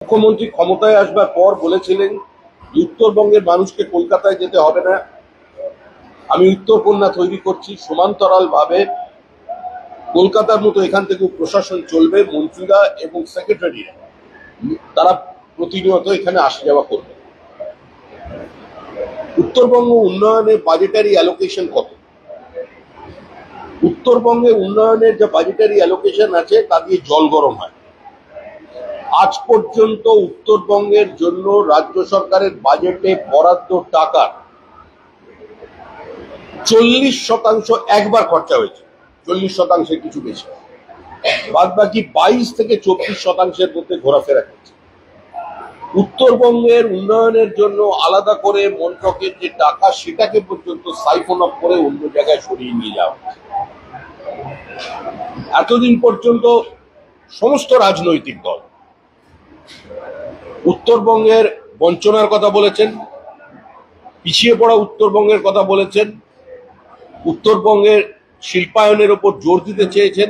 মুখ্যমন্ত্রী ক্ষমতায় আসবার পর বলেছিলেন উত্তরবঙ্গের মানুষকে কলকাতায় যেতে হবে না, আমি উত্তরকন্যা তৈরি করছি, সমান্তরাল ভাবে কলকাতার মতো এখান থেকে প্রশাসন চলবে, মন্ত্রীরা এবং সেক্রেটারিরা তারা প্রতিনিয়ত এখানে আসা যাওয়া করবে। উত্তরবঙ্গ উন্নয়নে বাজেটারি অ্যালোকেশন কত? উত্তরবঙ্গে উন্নয়নের যে বাজেটারি অ্যালোকেশন আছে তা দিয়ে জল গরম হয়। আজ পর্যন্ত উত্তরবঙ্গের জন্য রাজ্য সরকারের বাজেটে বরাদ্দ টাকার 40% একবার খরচা হয়েছে, 40%-এর কিছু বেশি, বাদ বাকি 22 থেকে 24% মধ্যে ঘোরাফেরা করছে। উত্তরবঙ্গের উন্নয়নের জন্য আলাদা করে মন্ত্রকের যে টাকা সেটাকে পর্যন্ত সাইফন অফ করে অন্য জায়গায় সরিয়ে নিয়ে যাওয়া হচ্ছে। এতদিন পর্যন্ত সমস্ত রাজনৈতিক দল উত্তরবঙ্গের বঞ্চনার কথা বলেছেন, পিছিয়ে পড়া উত্তরবঙ্গের কথা বলেছেন, উত্তরবঙ্গের শিল্পায়নের ওপর জোর দিতে চেয়েছেন।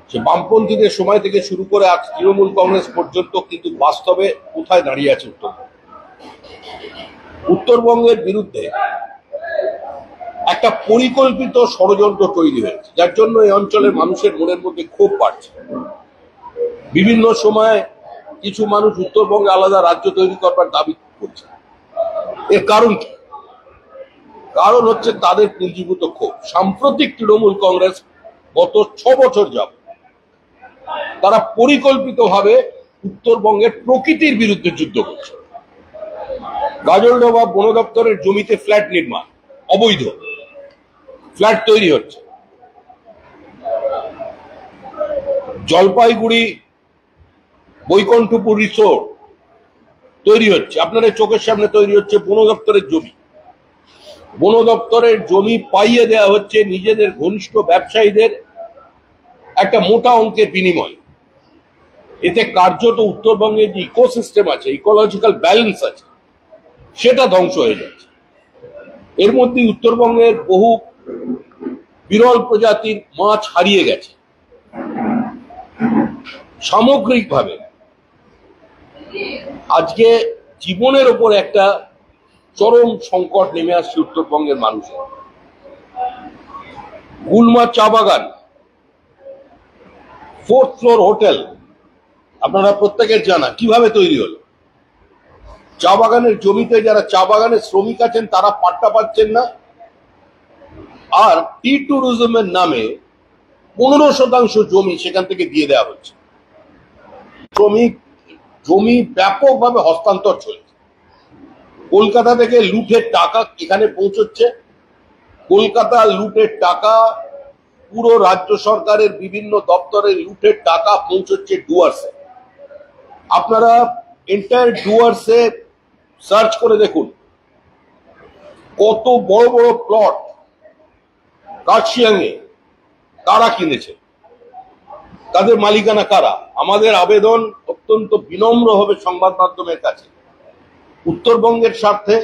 সে বামপন্থীদের সময় থেকে শুরু করে আজ তৃণমূল কংগ্রেস পর্যন্ত, কিন্তু বাস্তবে কোথায় দাঁড়িয়ে আছে উত্তরবঙ্গের বিরুদ্ধে একটা পরিকল্পিত ষড়যন্ত্র তৈরি হয়েছে, যার জন্য এই অঞ্চলের মানুষের মনের মধ্যে ক্ষোভ বাড়ছে। বিভিন্ন সময় কিছু মানুষ উত্তরবঙ্গে আলাদা রাজ্য তৈরি করবার দাবি করছে। এর কারণ কি? কারণ হচ্ছে তাদের পুঞ্জীভূত ক্ষোভ। সাম্প্রতিক তৃণমূল কংগ্রেস গত 6 বছর যাবত তারা পরিকল্পিতভাবে উত্তরবঙ্গের প্রকৃতির বিরুদ্ধে যুদ্ধ করছে। গাজলডোবা বন দপ্তরের জমিতে ফ্ল্যাট নির্মাণ, অবৈধ ফ্ল্যাট তৈরি হচ্ছে। জলপাইগুড়ি বৈকুণ্ঠপুর রিসোর্ট তৈরি হচ্ছে, আপনাদের চোখের সামনে তৈরি হচ্ছে। বন দপ্তরের জমি, বন দপ্তরের জমি পাইয়ে দেওয়া হচ্ছে নিজেদের ঘনিষ্ঠ ব্যবসায়ীদের একটা মোটা অঙ্কের বিনিময়। এতে কার্যত উত্তরবঙ্গের যে ইকোসিস্টেম আছে, ইকোলজিক্যাল ব্যালেন্স আছে, সেটা ধ্বংস হয়ে যাচ্ছে। এর মধ্যে উত্তরবঙ্গের বহু বিরল প্রজাতির মাছ হারিয়ে গেছে। সামগ্রিকভাবে আজকে জীবনের ওপর একটা চরম সংকট নেমে আসছে উত্তরবঙ্গের মানুষের। গুলমা চা বাগান, 4th ফ্লোর হোটেল, আপনারা প্রত্যেকের জানা কিভাবে তৈরি হলো। চা বাগানের জমিতে যারা চা বাগানের শ্রমিক আছেন তারা পাট্টা পাচ্ছেন না, আর টি ট্যুরিজমের নামে 15% জমি সেখান থেকে দিয়ে দেওয়া হচ্ছে। জমি ব্যাপকভাবে হস্তান্তর চলছে। কলকাতা থেকে লুটের টাকা এখানে পৌঁছচ্ছে, কলকাতা লুটের টাকা, পুরো রাজ্য সরকারের বিভিন্ন দপ্তরের লুটের টাকা পৌঁছচ্ছে ডুয়ার্সে। আপনারা এন্টায়ার ডুয়ার্সে সার্চ করে দেখুন কত বড় বড় প্লট কার্শিয়াংয়ে কারা কিনেছে, তাদের মালিকানা কারা। আমাদের আবেদন অত্যন্ত বিনম্র হবে সংবাদ মাধ্যমের কাছে, উত্তরবঙ্গের স্বার্থে,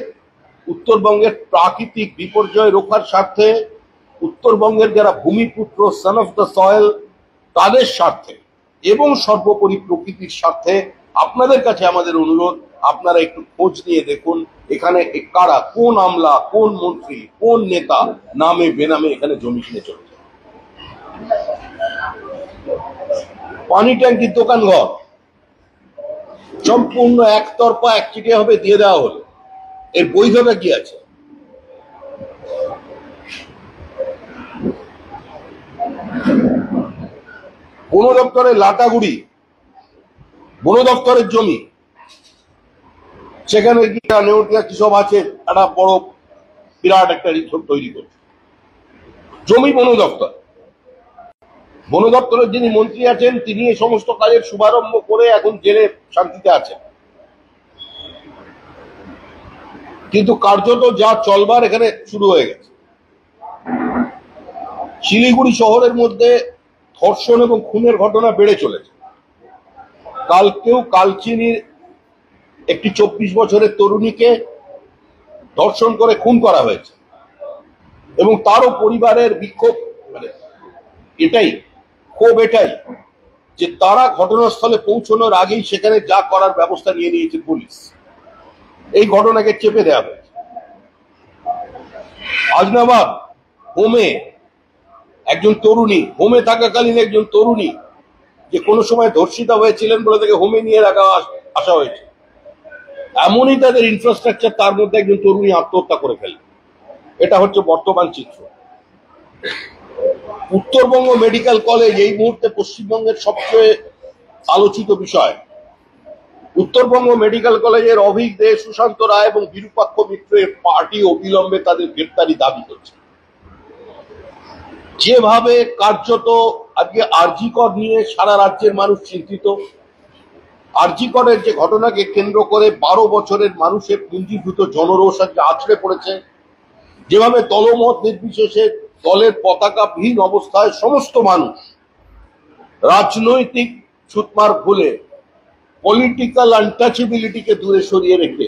উত্তরবঙ্গের প্রাকৃতিক বিপর্যয় রোখার স্বার্থে, উত্তরবঙ্গের যারা ভূমিপুত্র, সন অফ দ্য সয়েল, তাদের স্বার্থে এবং সর্বোপরি প্রকৃতির স্বার্থে আপনাদের কাছে আমাদের অনুরোধ, আপনারা একটু খোঁজ নিয়ে দেখুন এখানে কারা, কোন আমলা, কোন মন্ত্রী, কোন নেতা নামে বেনামে এখানে জমি কিনে চলেছে। পানি ট্যাঙ্কির দোকানঘর সম্পূর্ণ একতরফা একচেটিয়া ভাবে দিয়ে দেওয়া হলো, এর বৈধতা কি আছে? বন দপ্তরের লাটাগুড়ি বন দপ্তরের জমি, সেখানে গিয়ে নেউটিয়া কি সব আছে, একটা বড় বিরাট একটা রিসোর্ট তৈরি করছে। জমি বন দপ্তর, বন দপ্তরের যিনি মন্ত্রী আছেন তিনি এই সমস্ত কাজের শুভারম্ভ করে এখন জেলে শান্তিতে আছেন। কিন্তু কার্যত যা চলবার এখানে শুরু হয়ে গেছে। শিলিগুড়ি শহরের মধ্যে ধর্ষণ এবং খুনের ঘটনা বেড়ে চলেছে। কালকেও কালচিনির একটি 24 বছরের তরুণীকে ধর্ষণ করে খুন করা হয়েছে এবং তারও পরিবারের বিক্ষোভ, মানে এটাই ক্ষোভ, এটাই যে তারা ঘটনাস্থলে পৌঁছানোর আগেই সেখানে যা করার ব্যবস্থা নিয়ে নিয়েছে পুলিশ। এই ঘটনাকে চেপে দেওয়া হয়েছে। আজনাবাদ হোমে একজন তরুণী, হোমে থাকাকালীন একজন তরুণী যে কোনো সময় ধর্ষিতা হয়েছিলেন বলে তাকে হোমে নিয়ে আসা হয়েছে। এমনই তাদের ইনফ্রাস্ট্রাকচার, তার মধ্যে একজন তরুণী আত্মহত্যা করে ফেলেন। এটা হচ্ছে বর্তমান চিত্র। উত্তরবঙ্গ মেডিকেল কলেজ এই মুহূর্তে পশ্চিমবঙ্গের সবচেয়ে আলোচিত বিষয়। উত্তরবঙ্গ মেডিকেল কলেজের অভিক দে, সুশান্ত রায় এবং বিরূপাক্ষ মিত্রের পার্টি অবিলম্বে তাদের গ্রেপ্তারি দাবি করছে। যেভাবে কার্যত আজকে আরজি কর নিয়ে সারা রাজ্যের মানুষ চিন্তিত, আরজি করের যে ঘটনাকে কেন্দ্র করে 12 বছরের মানুষের পুঞ্জীভূত জনরোষ আজকে আছড়ে পড়েছে, যেভাবে দলমত নির্বিশেষে দলের পতাকাবিহীন অবস্থায় সমস্ত মানুষ রাজনৈতিক ছুতমার ভুলে পলিটিক্যাল আনটাচেবিলিটিকে দূরে সরিয়ে রেখে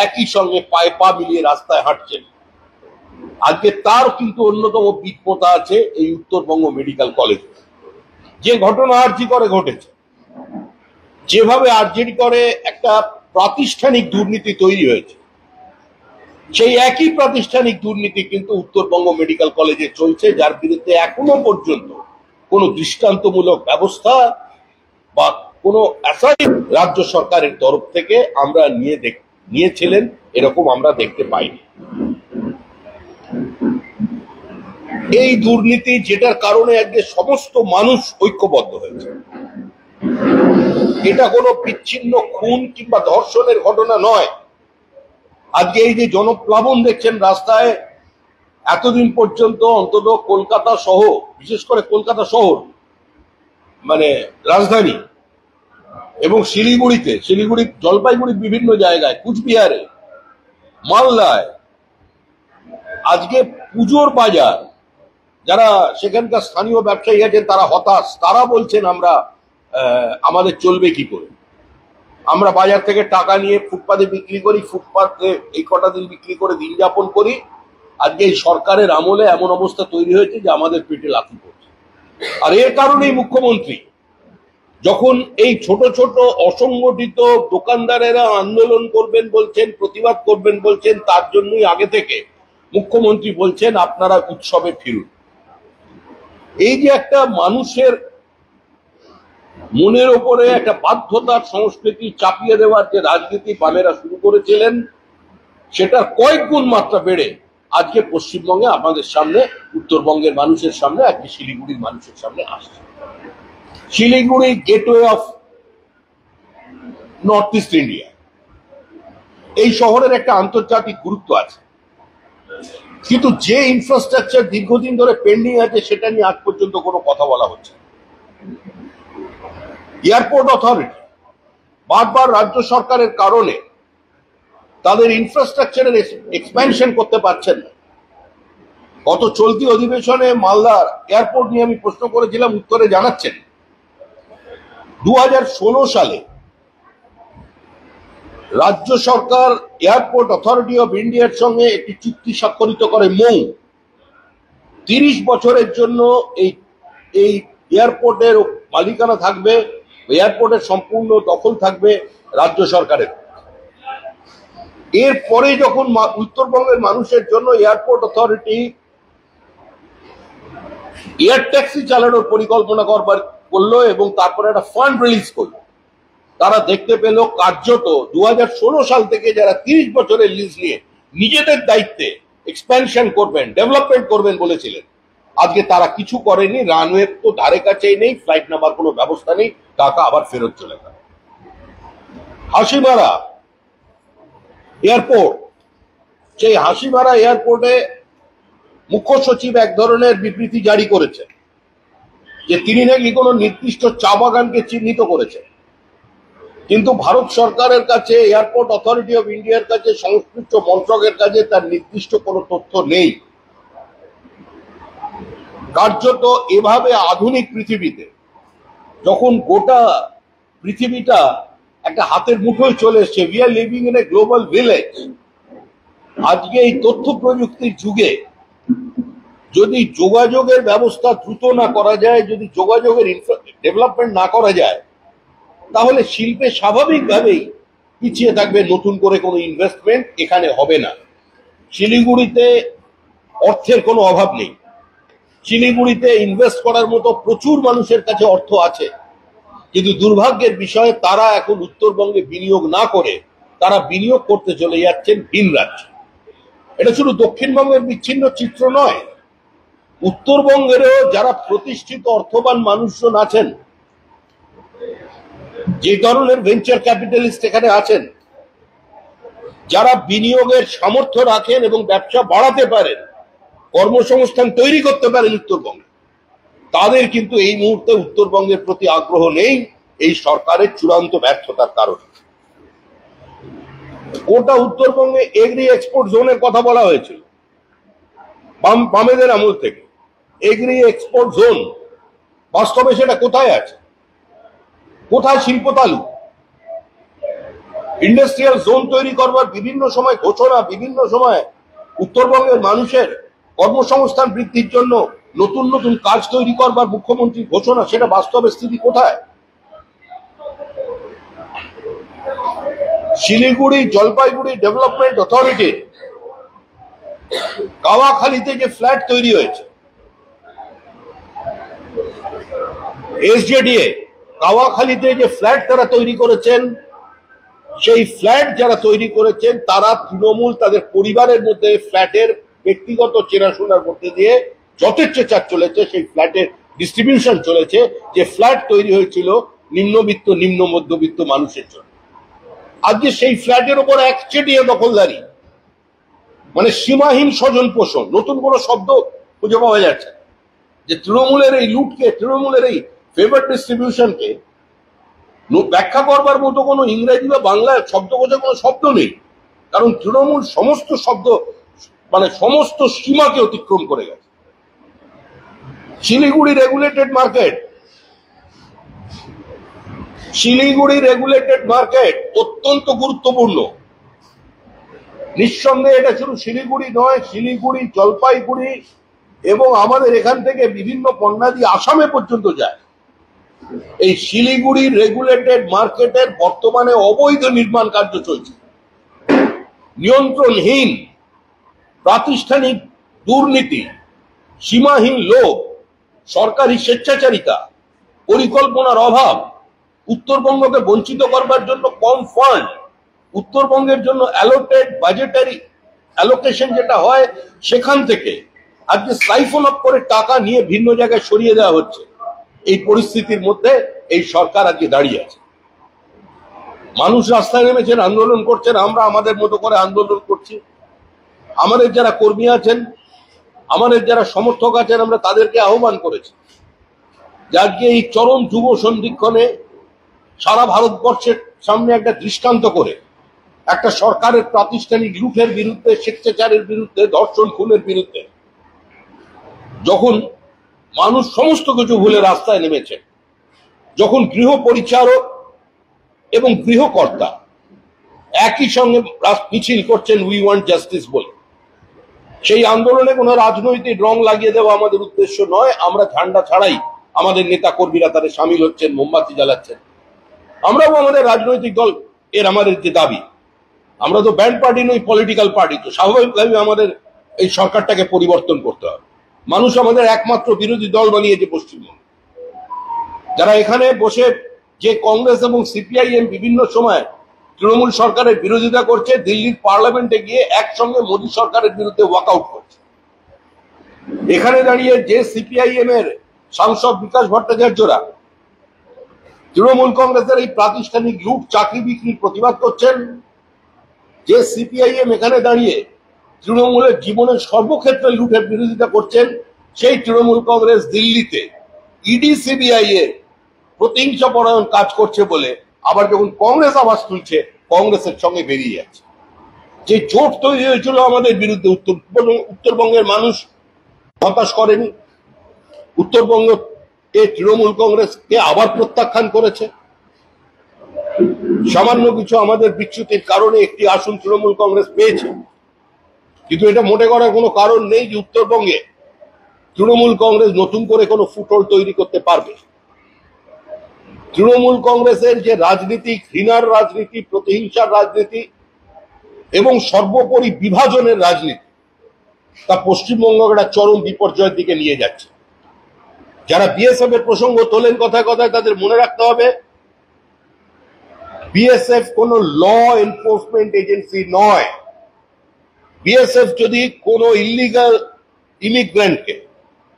একই সঙ্গে পায়ে পা মিলিয়ে রাস্তায় হাঁটছেন, আজকে তার কিন্তু অন্যতম বিপদা আছে এই উত্তরবঙ্গ মেডিকেল কলেজ। যে ঘটনা আরজি করে ঘটেছে, যেভাবে আরজি করে একটা প্রাতিষ্ঠানিক দুর্নীতি তৈরি হয়েছে, সেই একই প্রাতিষ্ঠানিক দুর্নীতি কিন্তু উত্তরবঙ্গ মেডিকেল কলেজে চলছে, যার বিরুদ্ধে এখনো পর্যন্ত কোনো দৃষ্টান্তমূলক ব্যবস্থা বা কোনো রাজ্য সরকারের তরফ থেকে আমরা নিয়েছিলেন এরকম আমরা দেখতে পাইনি। এই দুর্নীতি যেটার কারণে আজকে সমস্ত মানুষ ঐক্যবদ্ধ হয়েছে। এটা কোনো বিচ্ছিন্ন খুন কিংবা ধর্ষণের ঘটনা নয়। আজকে এই যে জনপ্লাবন দেখছেন রাস্তায়, এতদিন পর্যন্ত অন্তত কলকাতা সহ, বিশেষ করে কলকাতা শহর মানে রাজধানী এবং শিলিগুড়ি, জলপাইগুড়ির বিভিন্ন জায়গায়, কুচবিহারে, মালদায়, আজকে পুজোর বাজার, যারা সেখানকার স্থানীয় ব্যবসায়ী আছেন তারা হতাশ। তারা বলছেন আমরা আমাদের চলবে কি করে, আমরা বাজার থেকে টাকা নিয়ে ফুটপাতে বিক্রি করি, ফুটপাতে এই কটা দিন বিক্রি করে দিন যাপন করি। আজকে এই সরকারের আমলে এমন অবস্থা তৈরি হয়েছে যে আমাদের পেটে লাথি পড়ছে। আর এর কারণেই মুখ্যমন্ত্রী যখন এই ছোট ছোট অসংগঠিত দোকানদারেরা আন্দোলন করবেন বলছেন, প্রতিবাদ করবেন বলছেন, তার জন্যই আগে থেকে মুখ্যমন্ত্রী বলছেন আপনারা উৎসবে ফিরুন। এই যে একটা মানুষের মনের ওপরে একটা বাধ্যতার সংস্কৃতি চাপিয়ে দেওয়ার যে রাজনীতি বামেরা শুরু করেছিলেন, সেটার কয়েক গুণ মাত্রা বেড়ে আজকে পশ্চিমবঙ্গে আমাদের সামনে, উত্তরবঙ্গের মানুষের সামনে, আজকে শিলিগুড়ির মানুষের সামনে আসছে। Siliguri gateway of north east India, এই শহরের একটা আন্তর্জাতিক গুরুত্ব আছে, কিন্তু যে ইনফ্রাস্ট্রাকচার দীর্ঘদিন ধরে পেন্ডিং আছে সেটা নিয়ে আজ পর্যন্ত কোনো কথা বলা হচ্ছে। এয়ারপোর্ট অথরিটি বারবার রাজ্য সরকারের কারণে তাদের ইনফ্রাস্ট্রাকচারের এক্সপ্যানশন করতে পারছেন না। গত চলতি অধিবেশনে মালদার এয়ারপোর্ট নিয়ে আমি প্রশ্ন করেছিলাম, উত্তরে জানাচ্ছেন 2016 সালে রাজ্য সরকার এয়ারপোর্ট অথরিটি অফ ইন্ডিয়ার সঙ্গে একটি চুক্তি স্বাক্ষরিত করে মৌ 30 বছরের জন্য এই এয়ারপোর্টের মালিকানা থাকবে, এয়ারপোর্টের সম্পূর্ণ দখল থাকবে রাজ্য সরকারের। এরপরে যখন উত্তরবঙ্গের মানুষের জন্য এয়ারপোর্ট অথরিটি এয়ার ট্যাক্সি চালানোর পরিকল্পনা করলো এবং তারপরে একটা ফান্ড রিলিজ করলো, তারা দেখতে পেল কার্যত 2016 সাল থেকে যারা 30 বছরের লিজ নিয়ে নিজেদের দায়িত্বে এক্সপ্যানশন করবেন, ডেভেলপমেন্ট করবেন বলেছিলেন, আজকে তারা কিছু করেনি। রানওয়ে তো ধারে কাছেই নেই, ফ্লাইট নামার কোনো ব্যবস্থা নেই, টাকা আবার ফেরত চলে গেল। হাসিমারা এয়ারপোর্ট, সেই হাসিমারা এয়ারপোর্টে মুখ্য সচিব এক ধরনের বিবৃতি জারি করেছে যে তিনি নাকি কোনো নির্দিষ্ট চা বাগানকে চিহ্নিত করেছেন, কিন্তু ভারত সরকারের কাছে, এয়ারপোর্ট অথরিটি অফ ইন্ডিয়ার কাছে, সংশ্লিষ্ট মন্ত্রকের কাছে তার নির্দিষ্ট কোনো তথ্য নেই। কার্যত এভাবে আধুনিক পৃথিবীতে যখন গোটা পৃথিবীটা একটা হাতের মুঠোয় চলে এসছে, we are living in a global village, আজকে এই তথ্য প্রযুক্তির যুগে যদি যোগাযোগের ব্যবস্থা দ্রুত না করা যায়, যদি যোগাযোগের ডেভেলপমেন্ট না করা যায়, তাহলে শিল্পে স্বাভাবিকভাবেই পিছিয়ে থাকবে, নতুন করে কোনো ইনভেস্টমেন্ট এখানে হবে না। শিলিগুড়িতে অর্থের কোনো অভাব নেই, শিলিগুড়িতে ইনভেস্ট করার মতো প্রচুর মানুষের কাছে অর্থ আছে, কিন্তু দুর্ভাগ্যের বিষয়ে তারা এখন উত্তরবঙ্গে বিনিয়োগ না করে তারা বিনিয়োগ করতে চলে যাচ্ছেন ভিন রাজ্যে। এটা শুধু দক্ষিণবঙ্গের বিচ্ছিন্ন চিত্র নয়, উত্তরবঙ্গেরও যারা প্রতিষ্ঠিত অর্থবান মানুষজন আছেন, যে ধরনের ভেঞ্চার ক্যাপিটালিস্ট এখানে আছেন, যারা বিনিয়োগের সামর্থ্য রাখেন এবং ব্যবসা বাড়াতে পারেন, কর্মসংস্থান তৈরি করতে পারেন উত্তরবঙ্গে, তাদের কিন্তু এই মুহূর্তে উত্তরবঙ্গের প্রতি আগ্রহ নেই, এই সরকারের চূড়ান্ত ব্যর্থতার কারণে। গোটা উত্তরবঙ্গে এগ্রি এক্সপোর্ট জোনের কথা বলা হয়েছিল বামেদের আমল থেকে। এগ্রি এক্সপোর্ট জোন বাস্তবে সেটা কোথায় আছে? কোথায় শিল্প তালু? ইন্ডাস্ট্রিয়াল জোন তৈরি করবার বিভিন্ন সময় ঘোষণা, বিভিন্ন সময় উত্তরবঙ্গের মানুষের কর্মসংস্থান বৃদ্ধির জন্য নতুন নতুন কাজ তৈরি করবার মুখ্যমন্ত্রীর ঘোষণা, সেটা বাস্তবের স্থিতি কোথায়? শিলিগুড়ি জলপাইগুড়ি ডেভেলপমেন্ট অথরিটির কাওয়াখালীতে যে ফ্ল্যাট তৈরি হয়েছে, এসজেডিএ কাওয়াখালীতে যে ফ্ল্যাট তারা তৈরি করেছেন, সেই ফ্ল্যাট যারা তৈরি করেছেন তারা তৃণমূল তাদের পরিবারের মধ্যে ফ্ল্যাটের ব্যক্তিগত চেনাশোনার মধ্যে দিয়ে যথেচ্ছাচার চলেছে, সেই ফ্ল্যাটের ডিস্ট্রিবিউশন চলেছে, যে ফ্ল্যাট তৈরি হয়েছিল নিম্নবিত্ত নিম্ন মধ্যবিত্ত মানুষের জন্য। আজকে সেই ফ্ল্যাটের উপর একচেটিয়া দখলদারি, মানে সীমাহীন স্বজন পোষণ, নতুন কোনো শব্দ খুঁজে পাওয়া যাচ্ছে, যে তৃণমূলের এই লুটকে, তৃণমূলের এই ফেভার ডিস্ট্রিবিউশনকে ব্যাখ্যা করবার মতো কোনো ইংরেজি বা বাংলা শব্দকোষে কোনো শব্দ নেই, কারণ তৃণমূল সমস্ত শব্দ, মানে সমস্ত সীমাকে অতিক্রম করে গেছে। Siliguri regulated market, Siliguri regulated market অত্যন্ত গুরুত্বপূর্ণ। নিঃসন্দেহে এটা শুধু শিলিগুড়ি নয়, শিলিগুড়ি, জলপাইগুড়ি এবং আমাদের এখান থেকে বিভিন্ন পণ্যাদি আসামে পর্যন্ত যায়। এই শিলিগুড়ি রেগুলেটেড মার্কেটের বর্তমানে অবৈধ নির্মাণ কার্য চলছে, নিয়ন্ত্রণহীন প্রাতিষ্ঠানিক দুর্নীতি, সীমাহীন লোভ, সরকারি স্বেচ্ছাচারিতা, পরিকল্পনার অভাব, উত্তরবঙ্গকে বঞ্চিত করবার জন্য কম ফান্ড, উত্তরবঙ্গের জন্য অ্যালোটেড বাজেটারি অ্যালোকেশন যেটা হয় সেখান থেকে আজকে সাইফন অফ করে টাকা নিয়ে ভিন্ন জায়গায় সরিয়ে দেওয়া হচ্ছে। এই পরিস্থিতির মধ্যে এই সরকার আজকে দাঁড়িয়ে আছে। মানুষ রাস্তায় নেমেছেন, আন্দোলন করছেন, আমরা আমাদের মতো করে আন্দোলন করছি। আমাদের যারা কর্মী আছেন, আমাদের যারা সমর্থক আছেন, আমরা তাদেরকে আহ্বান করেছি যে আজকে এই চরম যুব সন্ধিক্ষণে সারা ভারতবর্ষের সামনে একটা দৃষ্টান্ত করে একটা সরকারের প্রাতিষ্ঠানিক লুটের বিরুদ্ধে, স্বেচ্ছাচারের বিরুদ্ধে, ধর্ষণ খুনের বিরুদ্ধে, যখন মানুষ সমস্ত কিছু ভুলে রাস্তায় নেমেছে, যখন গৃহ পরিচারক এবং গৃহকর্তা একই সঙ্গে মিছিল করছেন উই ওয়ান্ট জাস্টিস বলে, সেই আন্দোলনে কোনো রাজনৈতিক রং লাগিয়ে দেওয়া আমাদের উদ্দেশ্য নয়। আমরা ঝান্ডা ছাড়াই আমাদের নেতা কর্মীরা তাদের সামিল হচ্ছেন, মোমবাতি জ্বালাচ্ছেন। আমরাও আমাদের রাজনৈতিক দল এর আমাদের যে দাবি, আমরা তো ব্যান্ড পার্টি নই, পলিটিক্যাল পার্টি, তো স্বাভাবিকভাবে আমাদের এই সরকারটাকে পরিবর্তন করতে হবে। মানুষ আমাদের একমাত্র বিরোধী দল বানিয়েছে পশ্চিমবঙ্গে। যারা এখানে বসে যে কংগ্রেস এবং সিপিআইএম বিভিন্ন সময় তৃণমূল সরকারের বিরোধিতা করছে, দিল্লির পার্লামেন্টে গিয়ে একসঙ্গে মোদী সরকারের বিরুদ্ধে ওয়াকআউট করছে। এখানে দাঁড়িয়ে যে সিপিআইএম এর সাংসদ বিকাশ ভট্টাচার্যরা তৃণমূল কংগ্রেসের এই প্রাতিষ্ঠানিক লুট, চাকরি বিক্রির প্রতিবাদ করছেন, যে সিপিআইএম এখানে দাঁড়িয়ে তৃণমূলের জীবনের সর্বক্ষেত্রে লুটের বিরোধিতা করছেন, সেই তৃণমূল কংগ্রেস দিল্লিতে ইডি সিবিআই এর প্রতিহিংসাপরায়ণ কাজ করছে বলে আবার যখন কংগ্রেস আওয়াজ তুলছে, কংগ্রেসের সঙ্গে বেরিয়ে যাচ্ছে। যে জোট তৈরি হয়েছিল আমাদের বিরুদ্ধে, উত্তরবঙ্গের মানুষ হতাশ করেনি। উত্তরবঙ্গ তৃণমূল কংগ্রেসকে আবার প্রত্যাখ্যান করেছে। সামান্য কিছু আমাদের বিচ্যুতির কারণে একটি আসন তৃণমূল কংগ্রেস পেয়েছে, কিন্তু এটা মোটে করার কোনো কারণ নেই যে উত্তরবঙ্গে তৃণমূল কংগ্রেস নতুন করে কোনো ফুটল তৈরি করতে পারবে? তৃণমূল কংগ্রেসের যে রাজনীতি, ঘৃণার রাজনীতি, প্রতিহিংসার রাজনীতি এবং সর্বোপরি বিভাজনের রাজনীতি, তা পশ্চিমবঙ্গকে একটা চরম বিপর্যয়ের দিকে নিয়ে যাচ্ছে। যারা বিএসএফ এর প্রসঙ্গ তোলেন কথায় কথায়, তাদের মনে রাখতে হবে বিএসএফ কোন ল এনফোর্সমেন্ট এজেন্সি নয়। বিএসএফ যদি কোন ইলিগাল ইমিগ্রেন্টকে,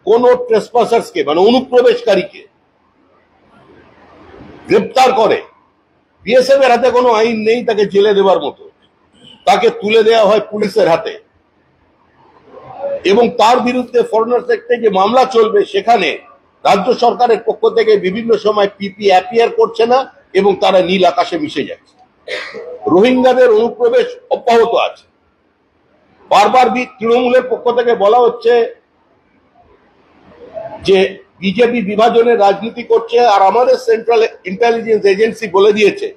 কোন ট্রেসপাসার্সকে মানে অনুপ্রবেশকারীকে গ্রেপ্তার করে, বিএসএফ এর হাতে কোনো আইন নেই তাকে জেলে দেওয়ার মতো। তাকে তুলে দেওয়া হয় পুলিশের হাতে এবং তার বিরুদ্ধে ফরেনার্স অ্যাক্টে যে মামলা চলবে, সেখানে রাজ্য সরকারের পক্ষ থেকে বিভিন্ন সময় পিপি অ্যাপিয়ার করছে না এবং তারা নীল আকাশে মিশে যাচ্ছে। রোহিঙ্গাদের অনুপ্রবেশ অব্যাহত আছে। বারবার তৃণমূলের পক্ষ থেকে বলা হচ্ছে যে বিজেপি বিভাজনের রাজনীতি করছে, আর আমাদের সেন্ট্রাল ইন্টেলিজেন্স এজেন্সি বলে দিয়েছে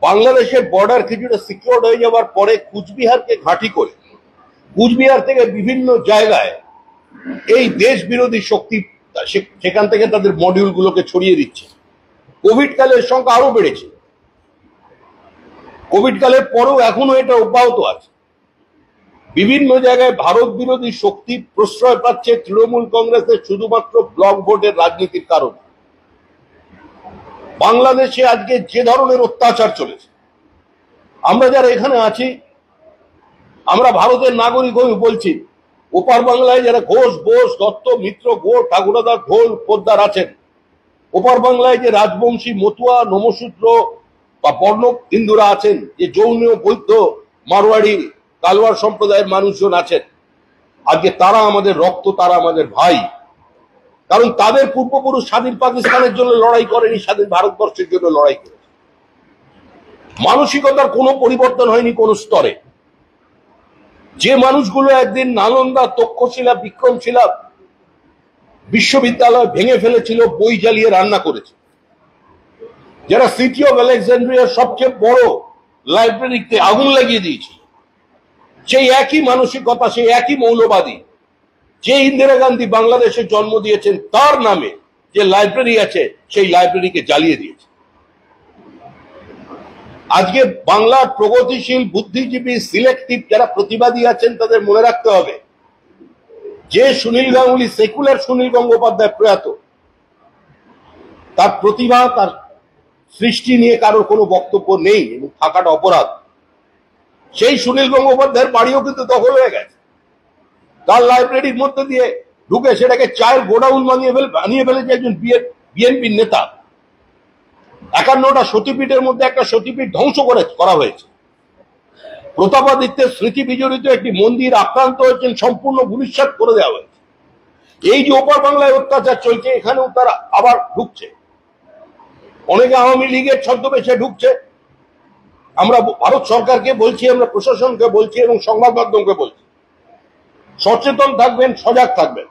বাংলাদেশের বর্ডার কিছুটা সিকিউর হয়ে যাওয়ার পরে কুচবিহারকে ঘাঁটি করে কুচবিহার থেকে বিভিন্ন জায়গায় এই দেশ বিরোধী শক্তি সেখান থেকে তাদের মডিউলগুলোকে ছড়িয়ে দিচ্ছে। কোভিড কালের সংখ্যা আরো বেড়েছে, কোভিড কালের পরেও এখনো এটা অব্যাহত আছে। বিভিন্ন জায়গায় ভারত বিরোধী শক্তি প্রশ্রয় পাচ্ছে তৃণমূল কংগ্রেসের শুধুমাত্র ব্লক ভোটের রাজনীতির কারণে। বাংলাদেশে আজকে যে ধরনের অত্যাচার চলেছে, আমরা যারা এখানে আছি, আমরা ভারতের নাগরিক হয়ে বলছি, ওপার বাংলায় যারা ঘোষ, বোস, দত্ত, মিত্র, গোড়, ঠাকুরদার, ঢোল, পোদ্দার আছেন, ওপার বাংলায় যে রাজবংশী, মতুয়া, নমশূদ্র বা বর্ণ হিন্দুরা আছেন, যে জৈন, বৌদ্ধ, মারোয়াড়ি, কালওয়ার সম্প্রদায়ের মানুষজন আছেন, আজকে তারা আমাদের রক্ত, তারা আমাদের ভাই। কারণ তাদের পূর্বপুরুষ স্বাধীন পাকিস্তানের জন্য লড়াই করেনি, স্বাধীন ভারতবর্ষের জন্য লড়াই করেছে। মানসিকতার কোনো পরিবর্তন হয়নি কোন স্তরে। যে মানুষগুলো একদিন নালন্দা, তক্ষশিলা, বিক্রমশিলা বিশ্ববিদ্যালয় ভেঙে ফেলেছিল, বই জ্বালিয়ে রান্না করেছে, যারা সিটি অফ আলেকজান্ড্রিয়ার সবচেয়ে বড় লাইব্রেরিতে আগুন লাগিয়ে দিয়েছে, সেই একই মানসিকতা, সেই একই মৌলবাদী যে ইন্দিরা গান্ধী বাংলাদেশে জন্ম দিয়েছেন, তার নামে যে লাইব্রেরি আছে সেই লাইব্রেরিকে জ্বালিয়ে দিয়েছে। আজকে বাংলার প্রগতিশীল, বুদ্ধিজীবী, সিলেক্টিভ যারা প্রতিবাদী আছেন, তাদের মনে রাখতে হবে যে সুনীল গাঙ্গুলি, সেকুলার সুনীল গঙ্গোপাধ্যায় প্রয়াত, তার প্রতিভা, তার সৃষ্টি নিয়ে কারোর কোনো বক্তব্য নেই এবং থাকাটা অপরাধ। সেই সুনীল গঙ্গোপাধ্যায়ের বাড়িও কিন্তু দখল হয়ে গেছে। তার লাইব্রেরির মধ্যে দিয়ে ঢুকে সেটাকে চায়ের গোডাউন বানিয়ে ফেলেছে একজন বিএনপির নেতা। 51টা সতীপীঠের মধ্যে একটা সতীপীঠ ধ্বংস করা হয়েছে। প্রতাপাদিত্যের স্মৃতি বিজড়িত একটি মন্দির আক্রান্ত হয়েছেন, সম্পূর্ণ ভূমিসাৎ করে দেওয়া হয়েছে। এই যে ওপার বাংলায় অত্যাচার চলছে, এখানেও তারা আবার ঢুকছে। অনেকে আওয়ামী লীগের ছদ্মবেশে ঢুকছে। আমরা ভারত সরকারকে বলছি, আমরা প্রশাসনকে বলছি এবং সংবাদ মাধ্যমকে বলছি, সচেতন থাকবেন, সজাগ থাকবেন।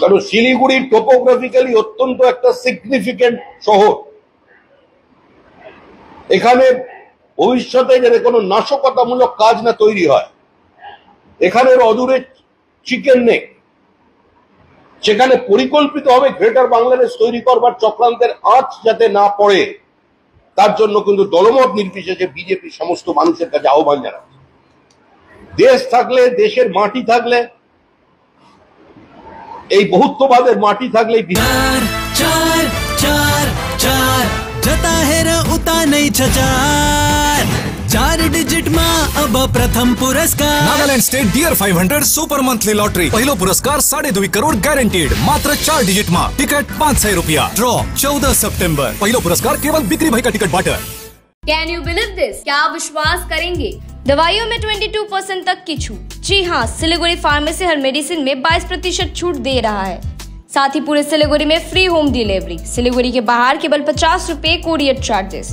কারণ শিলিগুড়ির টোপোগ্রাফিক্যালি অত্যন্ত একটা সিগনিফিকেন্ট শহর। এখানে ভবিষ্যতে যাতে কোনো নাশকতামূলক কাজ না তৈরি হয়, এখানের অদূরে চিকেন নেক, সেখানে পরিকল্পিতভাবে গ্রেটার বাংলাদেশ তৈরি করবার চক্রান্তের আঁচ যাতে না পড়ে, তার জন্য কিন্তু দলমত নির্বিশেষে বিজেপি সমস্ত মানুষের কাছে আহ্বান জানাচ্ছে। দেশ থাকলে, দেশের মাটি থাকলে, এই বহুত্ববাদের মাটি থাকলে चार डिजिट मा अब प्रथम पुरस्कार Nagaland state dear 500 super monthly lottery पहिलो पुरस्कार 2.5 करोड़ गारंटीड मात्र 4 डिजिट मा टिकट 500 रुपया ड्रॉ 14 सितंबर पहिलो पुरस्कार केवल बिक्री भाई का टिकट बांटर। Can you believe this? क्या आप विश्वास करेंगे? दवाइयों में 22% तक की छूट। जी हाँ, सिलीगुड़ी फार्मेसी हर मेडिसिन में 22% छूट दे रहा है। साथ ही पूरे सिलीगुड़ी में फ्री होम डिलीवरी। सिलीगुड़ी के बाहर केवल 50 रुपए कोरियर चार्जेस।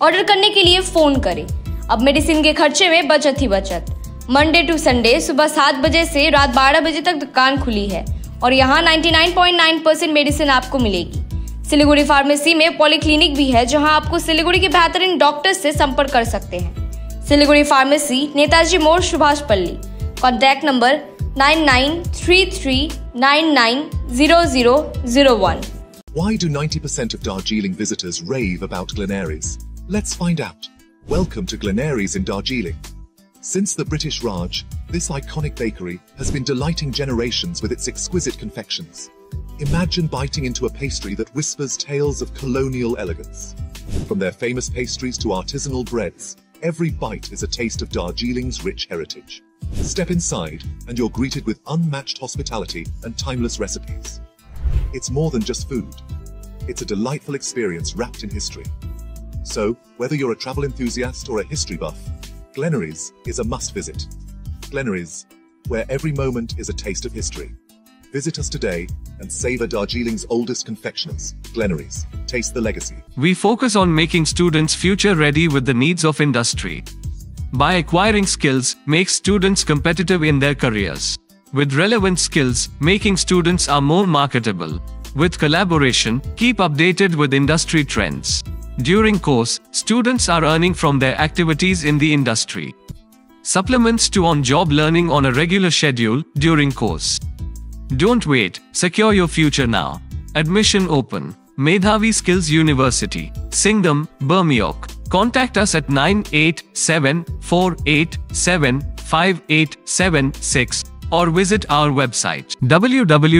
ऑर्डर करने के लिए फोन करें। अब मेडिसिन के खर्चे में बचत ही बचत। मंडे टू संडे सुबह 7 बजे से रात 12 बजे तक दुकान खुली है और यहाँ 99.9% मेडिसिन आपको मिलेगी। सिलीगुड़ी फार्मेसी में पॉलीक्लिनिक भी है, जहां आपको सिलीगुड़ी के बेहतरीन डॉक्टर से संपर्क कर सकते हैं। सिलीगुड़ी फार्मेसी, नेताजी मोड़, सुभाष पल्ली। Contact number 9933990001. Why do 90% of Darjeeling visitors rave about Glenaries? Let's find out. Welcome to Glenaries in Darjeeling. Since the British Raj, this iconic bakery has been delighting generations with its exquisite confections. Imagine biting into a pastry that whispers tales of colonial elegance. From their famous pastries to artisanal breads, every bite is a taste of Darjeeling's rich heritage. Step inside, and you're greeted with unmatched hospitality and timeless recipes. It's more than just food. It's a delightful experience wrapped in history. So, whether you're a travel enthusiast or a history buff, Glenaries is a must-visit. Glenaries, where every moment is a taste of history. Visit us today and savor Darjeeling's oldest confectioners, Glenaries. Taste the legacy. We focus on making students future-ready with the needs of industry. By acquiring skills, make students competitive in their careers. With relevant skills, making students are more marketable. With collaboration, keep updated with industry trends. During course, students are earning from their activities in the industry. Supplements to on-job learning on a regular schedule during course. Don't wait, secure your future now. Admission open. Medhavi Skills University, Singham, Bermioc. Contact us at 9874875876 or visit our website www.msu.edu.in.